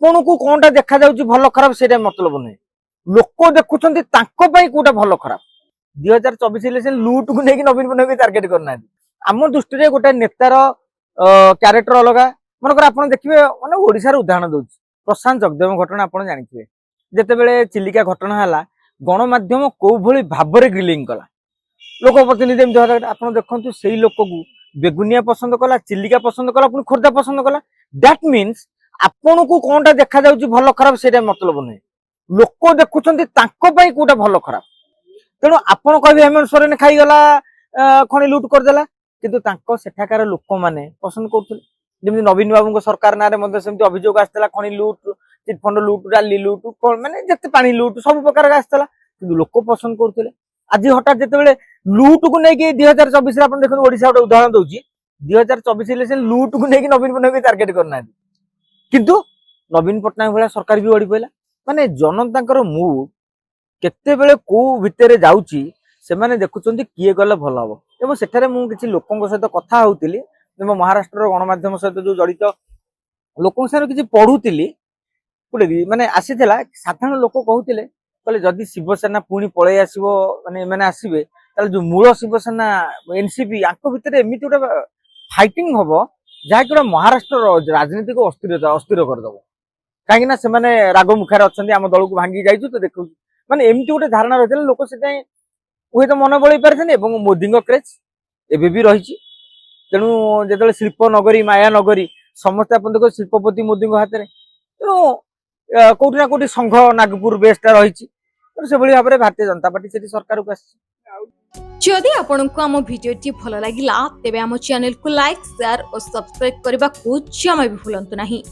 आपण को कोनटा देखा जाउची भलो खराब सेटा मतलब नै लोक देखुछन्ती तांको पई कोटा भलो खराब 2024 इलेक्शन लूट को नेकी नवीन पट्टनायक टार्गेट करना आम दृष्टि रे गोटे नेतार क्यारेक्टर अलग मनकर आपण देखिबे माने ओडिसा रे उदाहरण दउची प्रशांत जगदेव घटना आपण जानिथिबे जेतेबेले चिलिका घटना हला गणमाध्यम को भली भाबरे ग्रिलिंग कला लोक प्रतिनिधि एमती आपण देखंतु सेही लोक को बेगुनिया पसंद कला चिलिका पसंद कला पुनी खोर्धा पसंद कला दैट मीन्स आपण को कोनटा देखा जाउची भलो खराब सेटा मतलब नै लोक देखुछन्ती तांको पई कोटा भलो खराब तेणु आपण कहबे हेमंत सोरेन खाई गला खणी लूट कर देला किंतु तांको सेठाकार लोक माने पसंद करथले जेमि नवीन बाबू को सरकार नारे मध्ये सेमति अभियोग आस्तला खणी लूट चिट फंड लूट डाली लूट माने जते पानी लूट सब प्रकार आस्तला किंतु लोक पसंद करथले आज हठात जेतेबेले लूट को नै कि 2024 रे आपण देखन ओडिसा उडा उदाहरण दउची 2024 इलेक्शन लूट को नै कि नवीन पट्टनायक टार्गेट करना किंतु नवीन पट्टनायक भला सरकार भी ओडी पइला माने जनतांकर मूड केते बेले को भितरे जाउची से माने देखुचंती किए गले भल हबो एवं सेठारे मु किछि लोकंक सहित कथा होउतिली एवं महाराष्ट्र गणमाध्यम सहित जो जड़ित लोकंक सहित किछि पढुतिली पुडे माने आसीथिला साधारण लोक कहउतिले कहले जदि शिवसेना पुणी पळे आसीबो माने माने आसीबे ताले जो मूल शिवसेना एनसीपी आको भितरे एमिति उडा फाइटिंग हबो जा कि महाराष्ट्र राजनीति को अस्थिर कर दबो काहे ना से माने राग मुखार अछंती हम दल को भांगी जाइछु तो देखौ माने एमती गोटे धारणा रही लोक से हुए तो मन बड़े पारे मोदी क्रेज एवं भी रही तेणु जो शिल्प नगरी माया नगरी समस्त आप देख शिल्पपति मोदी हाथ में तेणु कौटी ना कौटी संघ नागपुर बेसटा रही तेणु से भाव में भारतीय जनता पार्टी से सरकार को जदि आपंक आम भिडी भल लगा तेब आम चैनल को लाइक शेयर और सब्सक्राइब करने को जमा भी भूलु नहीं।